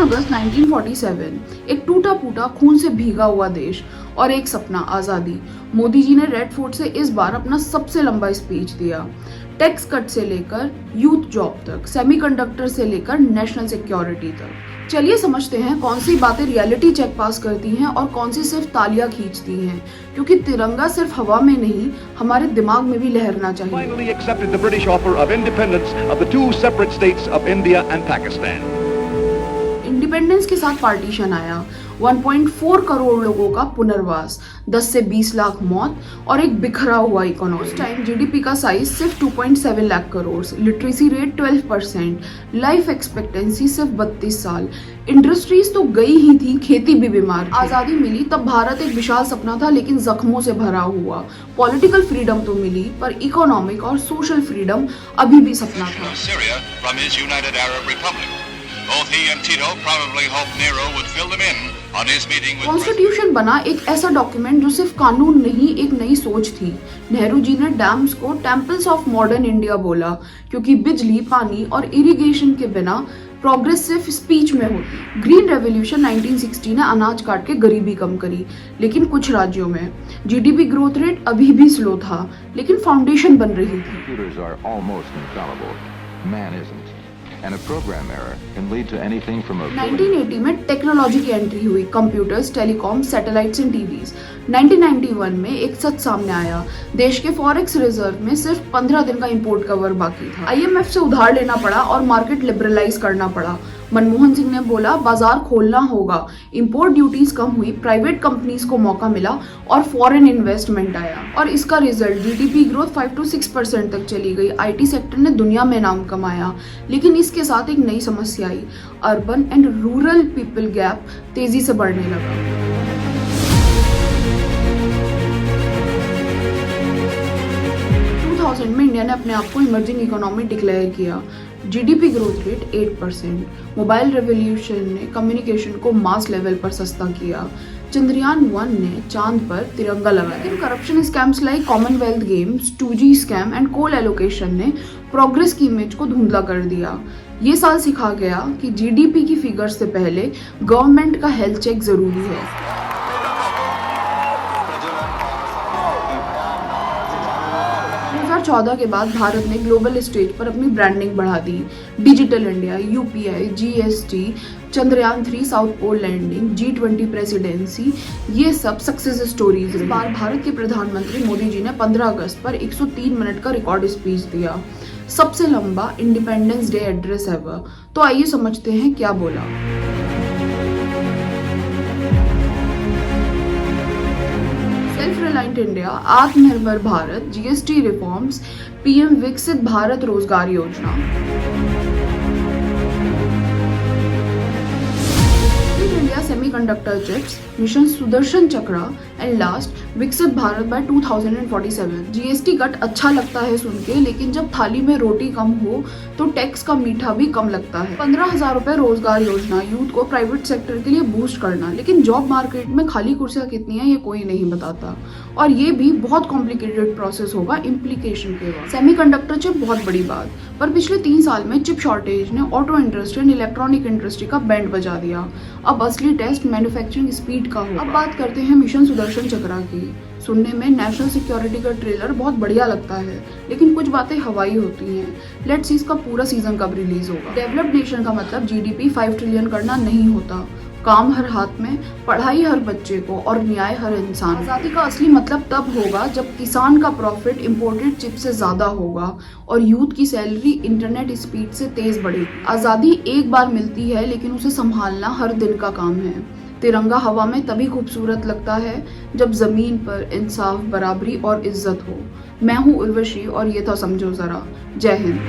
अगस्त 1947 एक टूटा फूटा खून से भीगा हुआ देश और एक सपना आजादी। मोदी जी ने रेड फोर्ट से इस बार अपना सबसे लंबा स्पीच दिया। टैक्स कट से लेकर यूथ जॉब तक, सेमीकंडक्टर से लेकर नेशनल सिक्योरिटी तक। चलिए समझते हैं कौन सी बातें रियलिटी चेक पास करती हैं और कौन सी सिर्फ तालियां खींचती हैं, क्योंकि तिरंगा सिर्फ हवा में नहीं, हमारे दिमाग में भी लहरना चाहिए। Finally accepted the British offer of independence of the two separate states of India and Pakistan. Independence के साथ पार्टीशन आया, 1.4 करोड़ लोगों का पुनर्वास, 10 से 20 लाख मौत और एक बिखरा हुआ इकोनॉमी। उस टाइम जीडीपी का साइज सिर्फ 2.7 lakh crore, literacy rate 12%, life expectancy सिर्फ 32 साल। इंडस्ट्रीज तो गई ही थी, खेती भी बीमार थी। आजादी मिली तब भारत एक विशाल सपना था, लेकिन जख्मों से भरा हुआ। पॉलिटिकल फ्रीडम तो मिली, पर इकोनॉमिक और सोशल फ्रीडम अभी भी सपना था। Both he and Tito probably hoped Nero would fill them in on his meeting with constitution बना एक ऐसा डॉक्यूमेंट जो सिर्फ कानून नहीं, एक नई सोच थी। नेहरू जी ने डैम्स को टेम्पल्स ऑफ मॉडर्न इंडिया बोला, क्योंकि बिजली, पानी और इरिगेशन के बिना प्रोग्रेस सिर्फ स्पीच में होती। ग्रीन रेवोल्यूशन 1960 ने अनाज काट के गरीबी कम करी, लेकिन कुछ राज्यों में जीडीपी ग्रोथ रेट अभी भी स्लो था, लेकिन फाउंडेशन बन रही थी। And a program error can lead to anything from a 1980 में टेक्नोलॉजी की एंट्री हुई, computers, telecom, satellites and TVs. 1991 में एक सच सामने आया, देश के फॉरेक्स रिजर्व में सिर्फ 15 दिन का इंपोर्ट कवर बाकी था। आईएमएफ से उधार लेना पड़ा और मार्केट लिबरलाइज करना पड़ा। मनमोहन सिंह ने बोला बाजार खोलना होगा, इंपोर्ट ड्यूटीज कम हुई, प्राइवेट कंपनीज को मौका मिला और फॉरेन इन्वेस्टमेंट आया, और इसका रिजल्ट जीडीपी ग्रोथ 5 to 6% तक चली गई। आईटी सेक्टर ने दुनिया में नाम कमाया, लेकिन इसके साथ एक नई समस्या आई, urban and rural people gap तेजी से बढ़ने लगा। 2000 में इंडिया ने अपने आप को इमर्जिंग इकोनॉमी डिक्लेयर किया। GDP growth rate 8%। Mobile revolution ने कम्युनिकेशन को मास लेवल पर सस्ता किया। चंद्रयान 1 ने चांद पर तिरंगा लगाया। लेकिन corruption scams like Commonwealth Games, 2G scam and coal allocation ने प्रोग्रेस की इमेज को धुंधला कर दिया। ये साल सिखा गया कि जीडीपी की फिगर्स से पहले गवर्नमेंट का हेल्थ चेक जरूरी है। 2014 के बाद भारत ने ग्लोबल स्टेज पर अपनी ब्रांडिंग बढ़ा दी। Digital India, UPI, GST, Chandrayaan 3 south pole landing, G20 presidency, ये सब सक्सेस स्टोरीज। इस बार भारत के प्रधानमंत्री मोदी जी ने 15 अगस्त पर 103 मिनट का रिकॉर्ड स्पीच दिया, सबसे लंबा इंडिपेंडेंस डे एड्रेस एवर। तो आइए समझते हैं क्या बोला। सेल्फ रिलायंट इंडिया, आत्मनिर्भर भारत, जीएसटी रिफॉर्म्स, पीएम विकसित भारत रोजगार योजना। India semiconductor chips, mission Sudarshan chakra and last विकसित भारत बाय 2047। जीएसटी कट अच्छा लगता है सुन के, लेकिन जब थाली में रोटी कम हो तो टैक्स का मीठा भी कम लगता है। 15,000 रुपए रोजगार योजना, यूथ को प्राइवेट सेक्टर के लिए बूस्ट करना, लेकिन जॉब मार्केट में खाली कुर्सियां कितनी है ये कोई नहीं बताता, और ये भी बहुत कॉम्प्लिकेटेड प्रोसेस होगा इम्प्लीकेशन के बाद। सेमीकंडक्टर चिप बहुत बड़ी बात, पर पिछले 3 साल में चिप शॉर्टेज ने auto industry and electronic industry का बैंड बजा दिया। अब असली टेस्ट मैन्युफैक्चरिंग स्पीड का होगा। अब बात करते हैं मिशन सुदर्शन चक्रा की। सुनने में नेशनल सिक्योरिटी का ट्रेलर बहुत बढ़िया लगता है, लेकिन कुछ बातें हवाई होती हैं। लेट्स सी इसका पूरा सीजन कब रिलीज होगा। डेवलप्ड नेशन का मतलब जीडीपी 5 ट्रिलियन करना नहीं होता। काम हर हाथ में, पढ़ाई हर बच्चे को और न्याय हर इंसान। आजादी का असली मतलब तब होगा जब किसान का प्रॉफिट इंपोर्टेड चिप से ज्यादा होगा और यूथ की सैलरी इंटरनेट स्पीड से तेज बढ़ेगी। आजादी एक बार मिलती है, लेकिन उसे संभालना हर दिन का काम है। तिरंगा हवा में तभी खूबसूरत लगता है जब जमीन पर इंसाफ, बराबरी और इज्जत हो। मैं हूँ उर्वशी और ये था समझो जरा। जय हिंद।